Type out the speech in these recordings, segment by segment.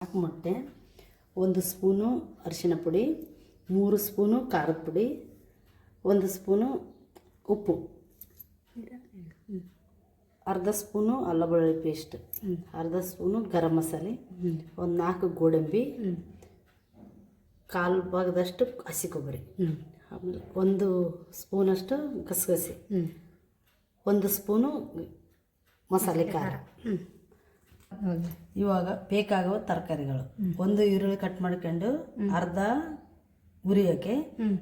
4 ಮೊಟ್ಟೆ, 1 ಸ್ಪೂನು ಅರಿಶಿನ ಪುಡಿ, 3 ಸ್ಪೂನು ಖಾರದ ಪುಡಿ, 1 ಸ್ಪೂನು ಉಪ್ಪು, ಅರ್ಧ ಸ್ಪೂನು ಅಲ್ಲ ಬೆಳ್ಳುಳ್ಳಿ ಪೇಸ್ಟ್, ಅರ್ಧ ಸ್ಪೂನು ಗರಂ ಮಸಾಲೆ, ಒಂದು 4 ಗೋಡಂಬಿ, ಕಾಲು ಭಾಗದಷ್ಟು ಹಸಿ ಕೊಬ್ಬರಿ, ಆಮೇಲೆ 1 ಸ್ಪೂನಷ್ಟು ಗಸಗಸೆ, 1 ಸ್ಪೂನು ಮಸಾಲೆ ಖಾರ. ಇವಾಗ ಬೇಕಾಗುವ ತರಕಾರಿಗಳು: 1 ಈರುಳ್ಳಿ ಕಟ್ ಮಾಡ್ಕೊಂಡು ಅರ್ಧ ಉರಿಯೋಕ್ಕೆ,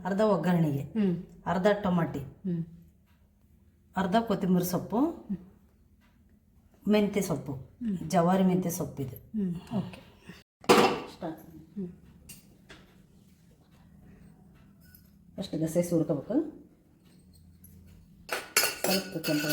ಅರ್ಧ ಒಗ್ಗರಣೆಗೆ, ಅರ್ಧ ಟೊಮಾಟಿ, ಅರ್ಧ ಕೊತ್ತಂಬರಿ ಸೊಪ್ಪು, ಮೆಂತ್ಯ ಸೊಪ್ಪು, ಜವಾರಿ ಮೆಂತ್ಯ ಸೊಪ್ಪು ಇದು. Okay, start. ಅಷ್ಟು ಗಸಗಸೆ ಹುರ್ಕೋಬೇಕು, ಸ್ವಲ್ಪ ಕೆಂಪು.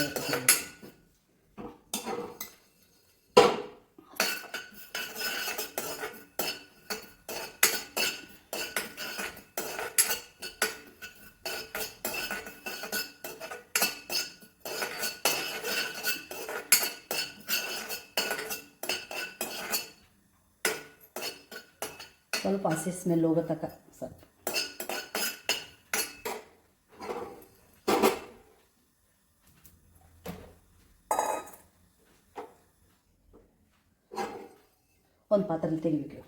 ಸ್ವಲ್ಪ ಹಸಿ ಸ್ಮೆಲ್ ಹೋಗೋ ತನಕ ಸ್ವಲ್ಪ. ಒಂದು ಪಾತ್ರೆಯಲ್ಲಿ ತೆಗಿಬೇಕು.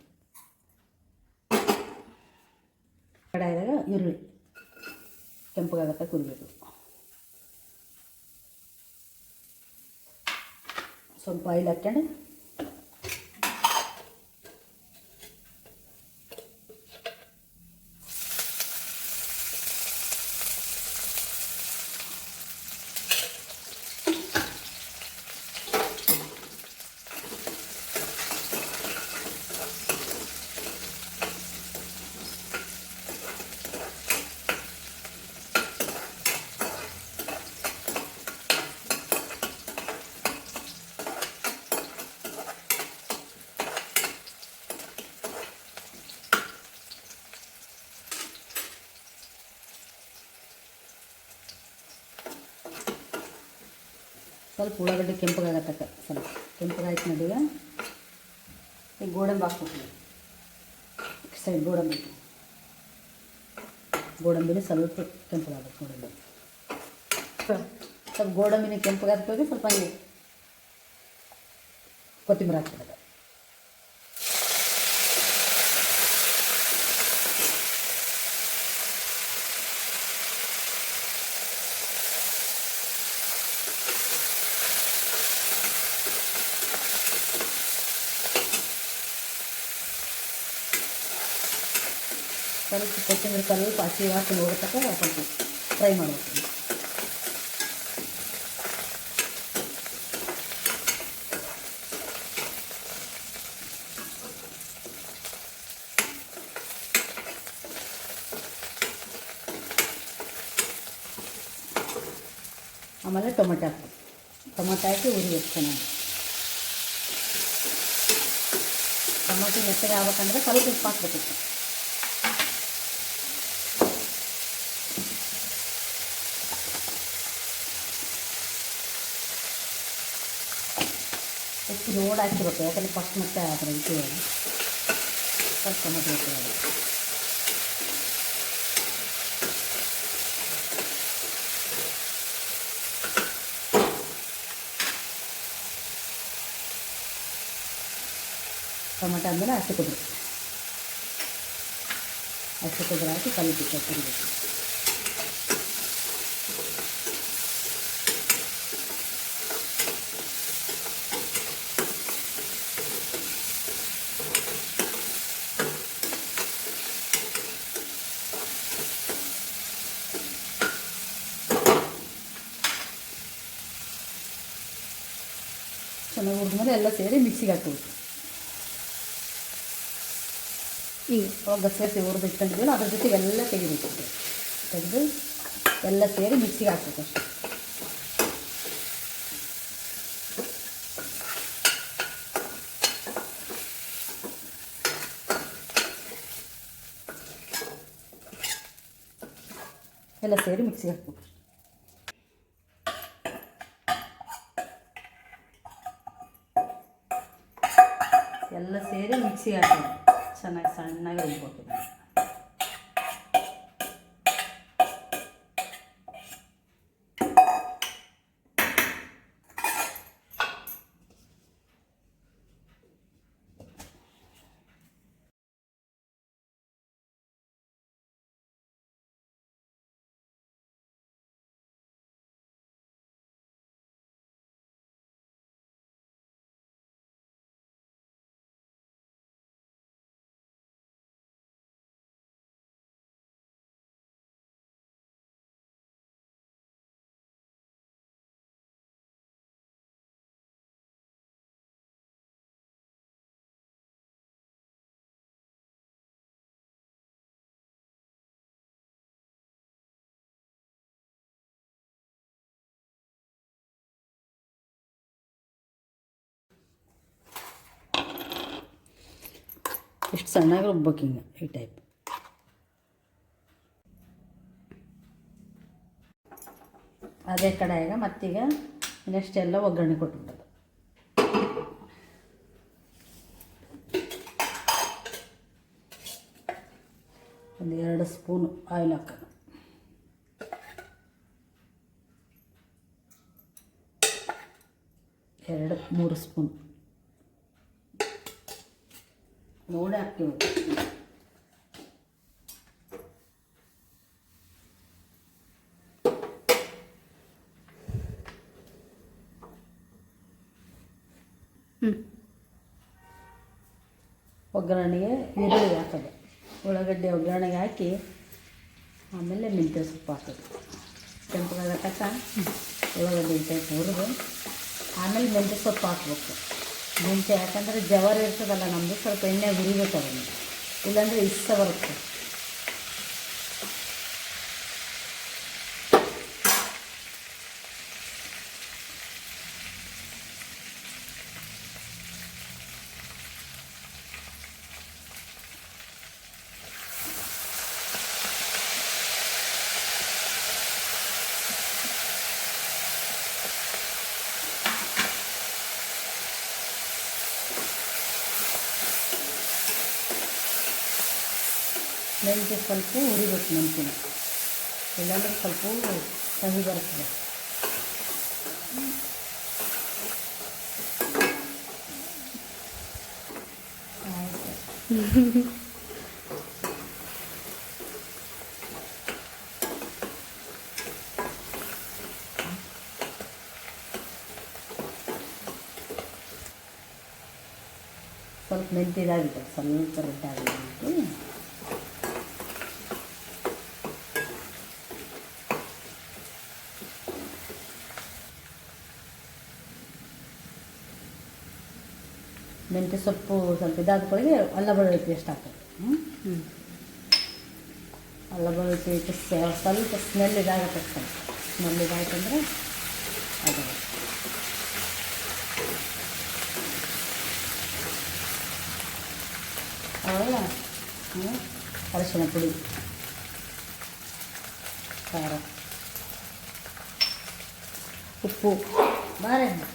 ಕಡಾಯಿದಾಗ ಈರುಳ್ಳಿ ಕೆಂಪಗಾಗತ್ತ ಕುದಿಬೇಕು. ಸ್ವಲ್ಪ ಆಯಿಲ್ ಹಾಕ್ಕೊಂಡು ಸ್ವಲ್ಪ ಉಳ್ಳಾಗಡ್ಡೆ ಕೆಂಪಗಾಗತ್ತಕ್ಕ, ಸ್ವಲ್ಪ ಕೆಂಪಗಾಯ್ತು ನಡುವೆ ಈಗ ಗೋಡಂಬಿ ಹಾಕ್ಬಿಡ್ತೀವಿ. ಸರಿ, ಗೋಡಂಬಿನ ಸ್ವಲ್ಪ ಕೆಂಪಗಾಗಬೇಕು. ಸ್ವಲ್ಪ ಗೋಡಂಬಿನ ಕೆಂಪಗಾಗ್ತದೆ. ಸ್ವಲ್ಪ ಹಂಗೆ ಕೊತ್ತಂಬರಿ ಹಾಕ್ಬಿಡೋದು. ಸ್ವಲ್ಪ ಕೊತ್ತಂಬರಿ ಸ್ವಲ್ಪ ಹಸಿ ವಾಸನೆ ಹೋಗೋ ತನಕ ಸ್ವಲ್ಪ ಫ್ರೈ ಮಾಡಬೇಕು. ಆಮೇಲೆ ಟೊಮೆಟೊ ಹಾಕ್ಬೇಕು. ಟೊಮೆಟೊ ಹಾಕಿ ಉರಿಬೇಕು ಚೆನ್ನಾಗಿ. ಟೊಮೆಟೊ ಮೆತ್ತಗೆ ಆಗ್ಬೇಕಂದ್ರೆ ಸ್ವಲ್ಪ ಉಪ್ಪು ಹಾಕ್ಬೇಕು. ಉಪ್ಪು ನೋಡಿ ಹಾಕಿಬೇಕು, ಯಾಕಂದರೆ ಫಸ್ಟ್ ಮತ್ತೆ ಅದರ ಇದು ಸ್ವಲ್ಪ ಟೊಮೆಟೊ ಹಾಕಿರೋದು. ಟೊಮೆಟೊ ಆದಮೇಲೆ ಹಸಿ ಕೊಬ್ಬರಿ ಹಾಕಿ ಕಲಿಬೇಕು, ಕುಡಿಬೇಕು. ಚೆನ್ನಾಗಿ ಹುರಿದ್ಮೇಲೆ ಎಲ್ಲ ಸೇರಿ ಮಿಕ್ಸಿಗೆ ಹಾಕ್ಬೇಕು. ಈಗ ಗಸಗಸೆ ಹುರಿದು ಇಟ್ಕೊಂಡಿದ್ದೀವಲ್ಲ ಅದ್ರ ಜೊತೆಗೆ ಎಲ್ಲ ತೆಗಿಬೇಕು. ತೆಗೆದು ಎಲ್ಲ ಸೇರಿ ಮಿಕ್ಸಿಗೆ ಹಾಕ್ಬೇಕು ಅಷ್ಟೆ. ಎಲ್ಲ ಸೇರಿ ಮಿಕ್ಸಿಗೆ ಹಾಕ್ಬೇಕು. ಎಲ್ಲ ಸೇರಿ ಮಿಕ್ಸಿ ಮಿಕ್ಸಿ ಹಾಕಿ ಚೆನ್ನಾಗಿ ಸಣ್ಣಗೆ ರುಬ್ಬೇಕು. ಇಷ್ಟು ಸಣ್ಣಗೆ ರುಬ್ಬೇಕು ಹಿಂಗೆ ಈ ಟೈಪ್. ಅದೇ ಕಡೆಯಾಗ ಮತ್ತೀಗ ನೆಕ್ಸ್ಟ್ ಎಲ್ಲ ಒಗ್ಗರಣೆ ಕೊಟ್ಬಿಡೋದು. ಒಂದು 2 ಸ್ಪೂನು ಆಯಿಲ್ ಹಾಕೋದು. ಮೂರು ಸ್ಪೂನ್ ನೋಡಿ ಹಾಕ್ತೀವಿ. ಒಗ್ಗರಣೆಗೆ ಈರುಳ್ಳಿ ಹಾಕೋದು. ಉಳ್ಳಾಗಡ್ಡೆ ಒಗ್ಗರಣೆಗೆ ಹಾಕಿ ಆಮೇಲೆ ಮೆಂತ್ಯ ಸೊಪ್ಪು ಹಾಕೋದು. ಕೆಂಪಗಾಗತಕ್ಕ ಉಳ್ಳಾಗಡ್ಡೆ ಟೈಪ್ ಹುರಿದು ಆಮೇಲೆ ಮೆಂತ್ಯ ಸೊಪ್ಪು ಹಾಕ್ಬೇಕು. ಮೆಂತ್ಯ ಯಾಕಂದರೆ ಜವಾರಿ ಇರ್ತದಲ್ಲ ನಮ್ಮದು, ಸ್ವಲ್ಪ ಎಣ್ಣೆ ಹುರಿಬೇಕು ಅದನ್ನು, ಇಲ್ಲಾಂದರೆ ಇಷ್ಟ ಬರುತ್ತೆ. ಮೆಂತ್ಯ ಸ್ವಲ್ಪ ಹುರಿಬೇಕು ಮೆಂತ್ಯನ, ಇಲ್ಲಾಂದ್ರೆ ಸ್ವಲ್ಪ ಕಹಿ ಬರ್ತದೆ. ಆಯಿತು. ಸ್ವಲ್ಪ ಮೆಂತ್ಯ ಇದಾಗಿದೆ, ಸ್ವಲ್ಪ ರೆಡ್ ಆಗಿದೆ. ಮೆಂತ್ಯ ಸೊಪ್ಪು ಸ್ವಲ್ಪ ಇದಾದ್ಕೊಳ್ಳಿ, ಅಲ್ಲ ಬೆಳ್ಳುಳ್ಳಿ ಪೇಸ್ಟ್ ಹಾಕೋದು. ಅಲ್ಲ ಬೆಳ್ಳುಳ್ಳಿ ಪೇಸ್ಟ್ ಸ್ವಲ್ಪ ಸ್ಮೆಲ್ ಇದಾಗತ್ತೆ. ಸ್ಮೆಲ್ ಇದಾಯ್ತಂದ್ರೆ ಅದು ಅವಾಗ ಅರಿಶಿಣ ಪುಡಿ, ಖಾರ, ಉಪ್ಪು, ಬಾಳೆಹಣ್ಣು,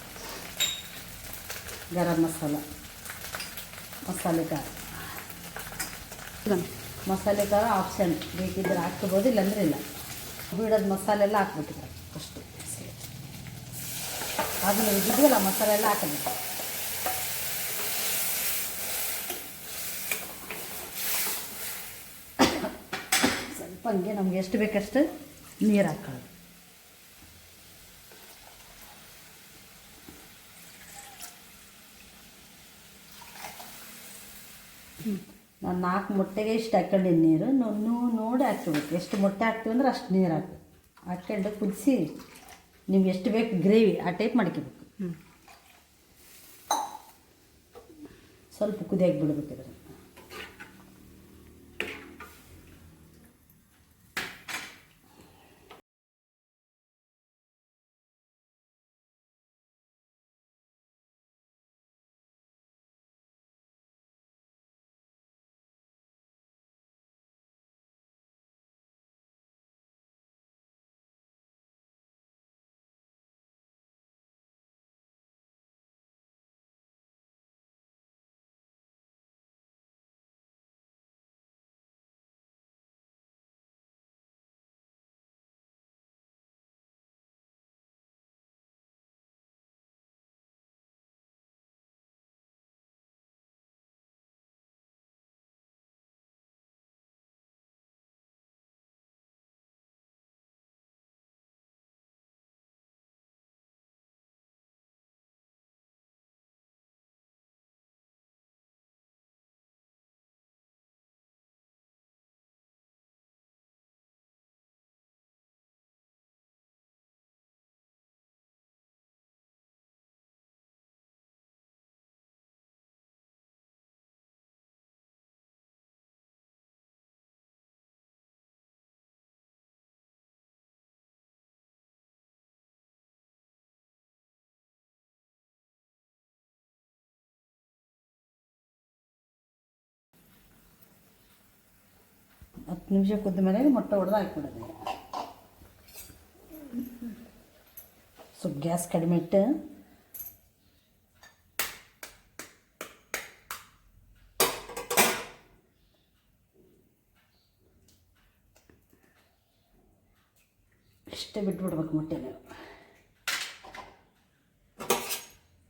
ಗರಂ ಮಸಾಲೆ ಖಾರ. ಮಸಾಲೆ ಖಾರ ಆಪ್ಷನ್, ಬೇಕಿದ್ರೆ ಹಾಕ್ಕೋಬೋದು, ಇಲ್ಲಾಂದ್ರೆ ಇಲ್ಲ. ಬಿಡೋದು ಮಸಾಲೆ ಎಲ್ಲ ಹಾಕ್ಬಿಟ್ಟಿದ್ದಾರೆ ಅಷ್ಟು. ಆದ್ಮೇಲೆ ಇದ್ದಿದ್ವಲ್ಲ ಮಸಾಲೆ ಎಲ್ಲ ಹಾಕಬೇಕು. ಸ್ವಲ್ಪ ಹಂಗೆ ನಮ್ಗೆ ಎಷ್ಟು ಬೇಕಷ್ಟು ನೀರು ಹಾಕೊಳ್ಳೋದು. ನಾನು 4 ಮೊಟ್ಟೆಗೆ ಇಷ್ಟು ಹಾಕ್ಕೊಂಡಿನಿ ನೀರು. ನೋಡಿ ಹಾಕ್ಕೋಬೇಕು. ಎಷ್ಟು ಮೊಟ್ಟೆ ಹಾಕ್ತೀವಿ ಅಂದ್ರೆ ಅಷ್ಟು ನೀರು ಹಾಕ್ಕೊಂಡು ಕುದಿಸಿ, ನಿಮ್ಗೆ ಎಷ್ಟು ಬೇಕು ಗ್ರೇವಿ ಆ ಟೈಪ್ ಮಾಡ್ಕೋಬೇಕು. ಸ್ವಲ್ಪ ಕುದಿಯಾಗಿ ಬಿಡಬೇಕಿದ್ರೆ. ನಿಮಿಷ ಕುದ್ದ ಮೇಲೆ ಮೊಟ್ಟೆ ಹೊಡೆದು ಹಾಕ್ಬಿಡೋದು. ಸ್ವಲ್ಪ ಗ್ಯಾಸ್ ಕಡಿಮೆ ಇಟ್ಟು ಇಷ್ಟೇ ಬಿಟ್ಬಿಡ್ಬೇಕು ಮೊಟ್ಟೆನ.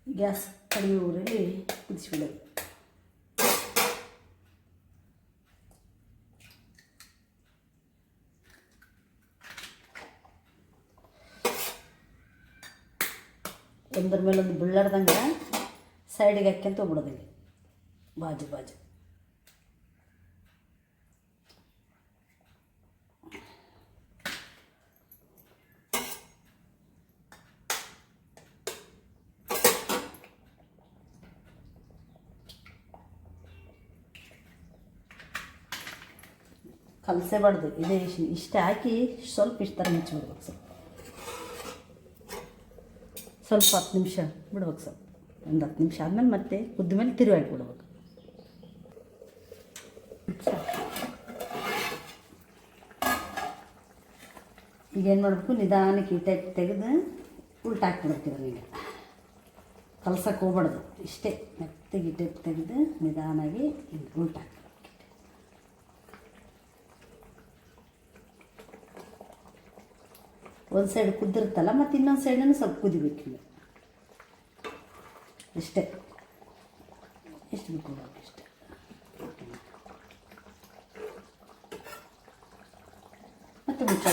ಗ್ಯಾಸ್ ಕಡಿಮೆ ಊರಲ್ಲಿ ಕುದಿಸ್ಬಿಡೋದು. ಒಂದ್ರ ಮೇಲೊಂದು ಬುಳ್ಳಾಡ್ದಂಗೆ ಸೈಡಿಗೆ ಹಾಕ್ಯಂತ ಹೋಗ್ಬಿಡೋದು. ಬಾಜು ಬಾಜು ಕಲಸೇಬಾರ್ದು. ಇದೇ ಇಷ್ಟು ಹಾಕಿ ಸ್ವಲ್ಪ ಇಷ್ಟು ಥರ ಮುಚ್ಚಿಬಿಡ್ಬೇಕು. ಸ್ವಲ್ಪ 10 ನಿಮಿಷ ಬಿಡ್ಬೇಕು. ಒಂದು 10 ನಿಮಿಷ ಆದಮೇಲೆ ಮತ್ತೆ ಕುದ್ದ ಮೇಲೆ ತಿರುವಾಗಿ ಬಿಡ್ಬೇಕು. ಈಗೇನು ಮಾಡಬೇಕು, ನಿಧಾನಕ್ಕೆ ಈ ಟೈಪ್ ತೆಗೆದು ಉಲ್ಟಾ ಹಾಕ್ಬಿಡ್ತೀವಿ. ಈಗ ಕಲ್ಸಕ್ಕೆ ಹೋಗ್ಬಾರ್ದು. ಇಷ್ಟೇ ಮೆತ್ತಗೆ ಈ ಟೈಪ್ ತೆಗೆದು ನಿಧಾನಾಗಿ ಉಲ್ಟಾ ಹಾಕಿ. ಒಂದು ಸೈಡ್ ಕುದ್ದಿರುತ್ತಲ್ಲ, ಮತ್ತು ಇನ್ನೊಂದು ಸೈಡನ್ನು ಸ್ವಲ್ಪ ಕುದಿಬೇಕಿಲ್ಲ. ಇಷ್ಟೇ ಎಷ್ಟು ಬಿಟ್ಕೊಡ್ಬೇಕು. ಇಷ್ಟೇ ಮತ್ತು ಮುಚ್ಚ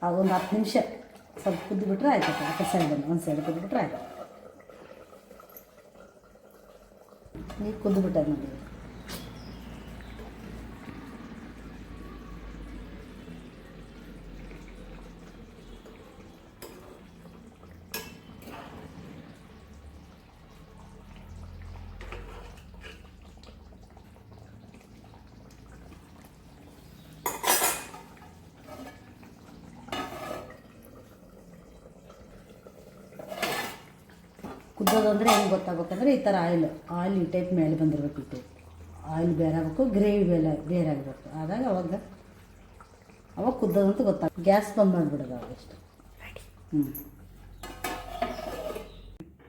ಅದೊಂದು 10 ನಿಮಿಷ ಸ್ವಲ್ಪ ಕುದ್ದುಬಿಟ್ರೆ ಆಯ್ತು. ಆ ಸೈಡನ್ನು ಒಂದು ಸೈಡ್ ಕುದ್ದುಬಿಟ್ರೆ ಆಯ್ತು. ಈಗ ಕುದ್ದುಬಿಟ್ಟ ನೋಡಿ. ಕುದ್ದೋದು ಅಂದರೆ ಹೆಂಗೆ ಗೊತ್ತಾಗಬೇಕಂದ್ರೆ ಈ ಥರ ಆಯಿಲ್ ಈ ಟೈಪ್ ಮೇಲೆ ಬಂದಿರಬೇಕು. ಈ ಟೈಪ್ ಆಯಿಲ್ ಬೇರೆ ಆಗಬೇಕು, ಗ್ರೇವಿ ಬೇರೆ ಆಗಬೇಕು. ಆದಾಗ ಅವಾಗ ಕುದ್ದೋದು ಅಂತ ಗೊತ್ತಾಗ. ಗ್ಯಾಸ್ ಬಂದ್ ಮಾಡಿಬಿಡೋದು ಅವಾಗ. ಅಷ್ಟು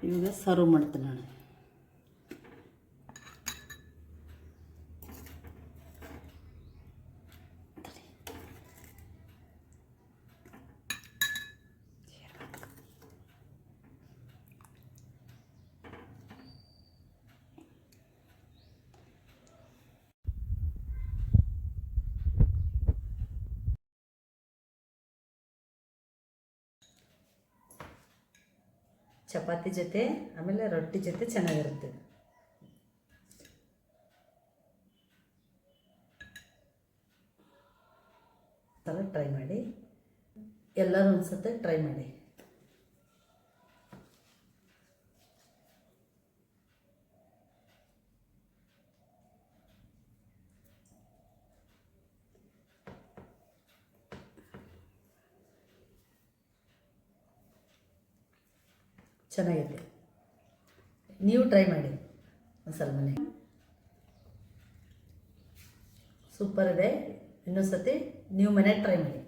ಇವಾಗ ಸರ್ವ್ ಮಾಡ್ತೀನಿ ನಾನು. ಚಪಾತಿ ಜೊತೆ ಆಮೇಲೆ ರೊಟ್ಟಿ ಜೊತೆ ಚೆನ್ನಾಗಿರುತ್ತೆ. ಥರ ಟ್ರೈ ಮಾಡಿ, ಎಲ್ಲರೂ ಒಂದ್ಸತಿ ಟ್ರೈ ಮಾಡಿ. ಚೆನ್ನಾಗಿದೆ. ನೀವು ಟ್ರೈ ಮಾಡಿ ಒಂದ್ಸಲ ಮನೆ. ಸೂಪರ್ ಇದೆ. ಇನ್ನೊಂದು ಸತಿ ನೀವು ಮನೆ ಟ್ರೈ ಮಾಡಿ.